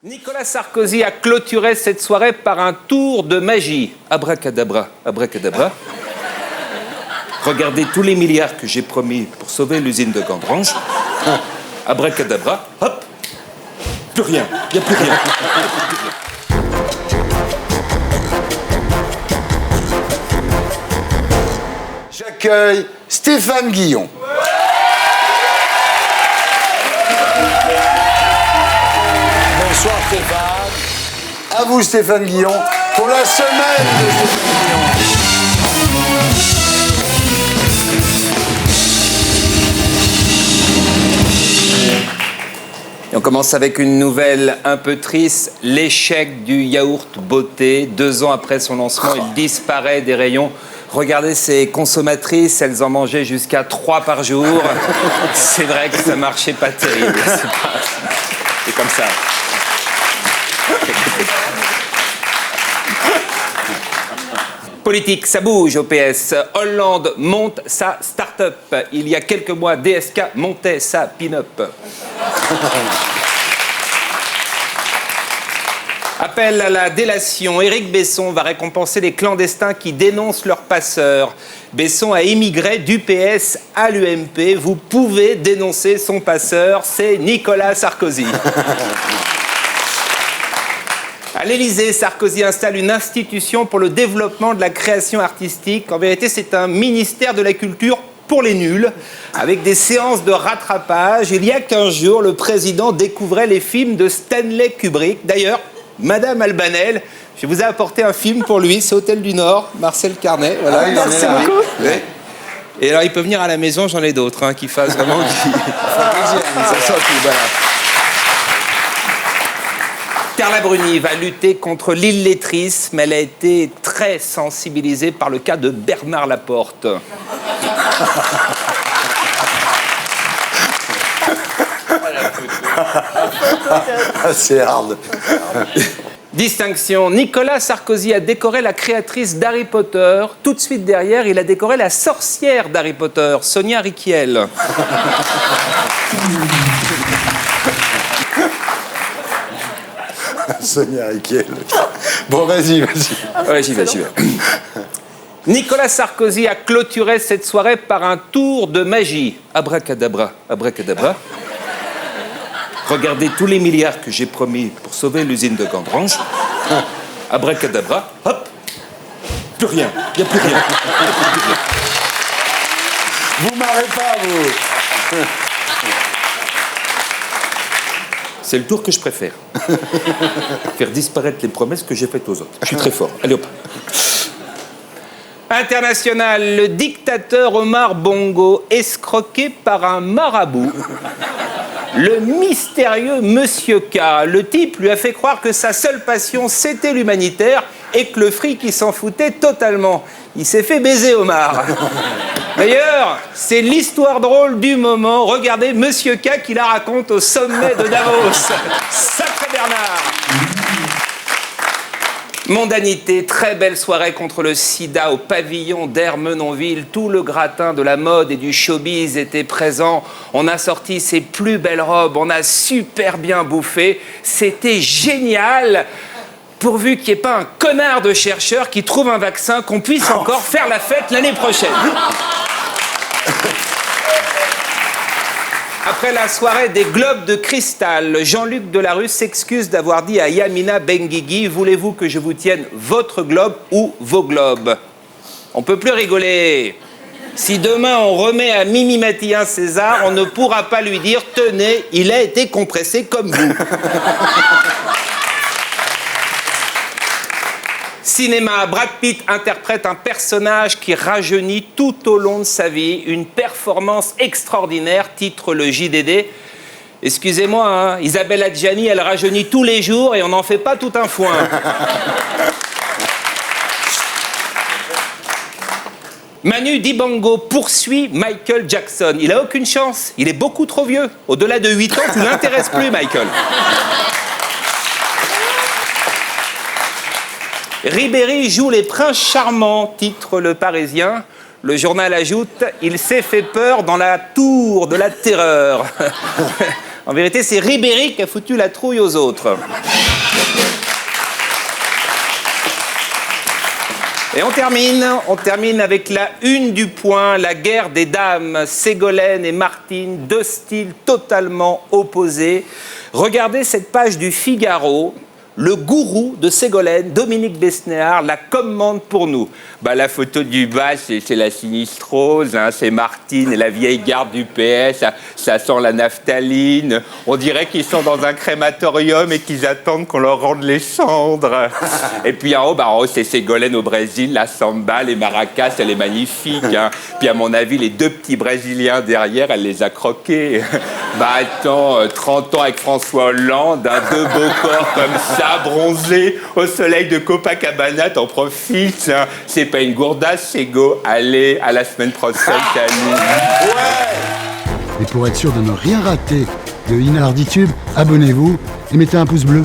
Nicolas Sarkozy a clôturé cette soirée par un tour de magie. Abracadabra, abracadabra. Regardez tous les milliards que j'ai promis pour sauver l'usine de Gandrange. Abracadabra, hop, plus rien, il n'y a plus rien. J'accueille Stéphane Guillon. Bonsoir Stéphane. À vous Stéphane Guillon pour la semaine de Stéphane Guillon. Et on commence avec une nouvelle un peu triste, l'échec du yaourt beauté. 2 ans après son lancement, il disparaît des rayons. Regardez ces consommatrices, elles en mangeaient jusqu'à 3 par jour. C'est vrai que ça marchait pas terrible. C'est comme ça. Politique, ça bouge au PS. Hollande monte sa start-up. Il y a quelques mois, DSK montait sa pin-up. Appel à la délation. Éric Besson va récompenser les clandestins qui dénoncent leurs passeurs. Besson a émigré du PS à l'UMP. Vous pouvez dénoncer son passeur, c'est Nicolas Sarkozy. À l'Élysée, Sarkozy installe une institution pour le développement de la création artistique. En vérité, c'est un ministère de la culture pour les nuls, avec des séances de rattrapage. Il y a 15 jours, le président découvrait les films de Stanley Kubrick. D'ailleurs, Madame Albanel, je vous ai apporté un film pour lui, c'est Hôtel du Nord, Marcel Carnet. Voilà. Merci beaucoup. Ouais. Et alors, il peut venir à la maison, j'en ai d'autres, qui fassent vraiment... Voilà. Carla Bruni va lutter contre l'illettrisme. Elle a été très sensibilisée par le cas de Bernard Laporte. C'est hard. Distinction. Nicolas Sarkozy a décoré la créatrice d'Harry Potter. Tout de suite derrière, il a décoré la sorcière d'Harry Potter, Sonia Rykiel. Sonia Rykiel. Bon, vas-y. Ouais, j'y vais. Nicolas Sarkozy a clôturé cette soirée par un tour de magie. Abracadabra, abracadabra. Regardez tous les milliards que j'ai promis pour sauver l'usine de Gandrange. Abracadabra, hop, plus rien, il n'y a plus rien. Vous marrez pas, vous. C'est le tour que je préfère. Faire disparaître les promesses que j'ai faites aux autres. Je suis très fort. Allez hop. International, le dictateur Omar Bongo, escroqué par un marabout. Le mystérieux Monsieur K. Le type lui a fait croire que sa seule passion, c'était l'humanitaire et que le fric, il s'en foutait totalement. Il s'est fait baiser, Omar. D'ailleurs, c'est l'histoire drôle du moment. Regardez Monsieur K qui la raconte au sommet de Davos. Sacré Bernard. Mondanité, très belle soirée contre le sida au pavillon d'Ermenonville. Tout le gratin de la mode et du showbiz était présent. On a sorti ses plus belles robes, on a super bien bouffé. C'était génial, pourvu qu'il n'y ait pas un connard de chercheur qui trouve un vaccin, qu'on puisse encore faire la fête l'année prochaine. Après la soirée des globes de cristal, Jean-Luc Delarue s'excuse d'avoir dit à Yamina Benguigui « Voulez-vous que je vous tienne votre globe ou vos globes ?» On ne peut plus rigoler. Si demain on remet à Mimi Mati un César, on ne pourra pas lui dire « Tenez, il a été compressé comme vous ». Cinéma, Brad Pitt interprète un personnage qui rajeunit tout au long de sa vie. Une performance extraordinaire, titre le JDD. Excusez-moi, Isabelle Adjani, elle rajeunit tous les jours et on n'en fait pas tout un foin. Manu Dibango poursuit Michael Jackson. Il n'a aucune chance, il est beaucoup trop vieux. Au-delà de 8 ans, tu ne l'intéresses plus, Michael. Ribéry joue les princes charmants, titre Le Parisien. Le journal ajoute « Il s'est fait peur dans la tour de la terreur ». En vérité, c'est Ribéry qui a foutu la trouille aux autres. Et on termine avec la une du Point, la guerre des dames, Ségolène et Martine, deux styles totalement opposés. Regardez cette page du Figaro. Le gourou de Ségolène, Dominique Besnéard, la commande pour nous. Bah, la photo du bas, c'est la sinistrose, hein, c'est Martine et la vieille garde du PS, ça sent la naphtaline. On dirait qu'ils sont dans un crématorium et qu'ils attendent qu'on leur rende les cendres. Et puis en haut, c'est Ségolène au Brésil, la samba, les maracas, elle est magnifique. Hein. Puis à mon avis, les deux petits Brésiliens derrière, elle les a croqués. Bah attends, 30 ans avec François Hollande, hein, deux beaux corps comme ça, bronzés au soleil de Copacabana, t'en profites. Hein. C'est pas une gourdasse, Ségo. Allez, à la semaine prochaine, salut. Ouais. Et pour être sûr de ne rien rater de Inarditube, abonnez-vous et mettez un pouce bleu.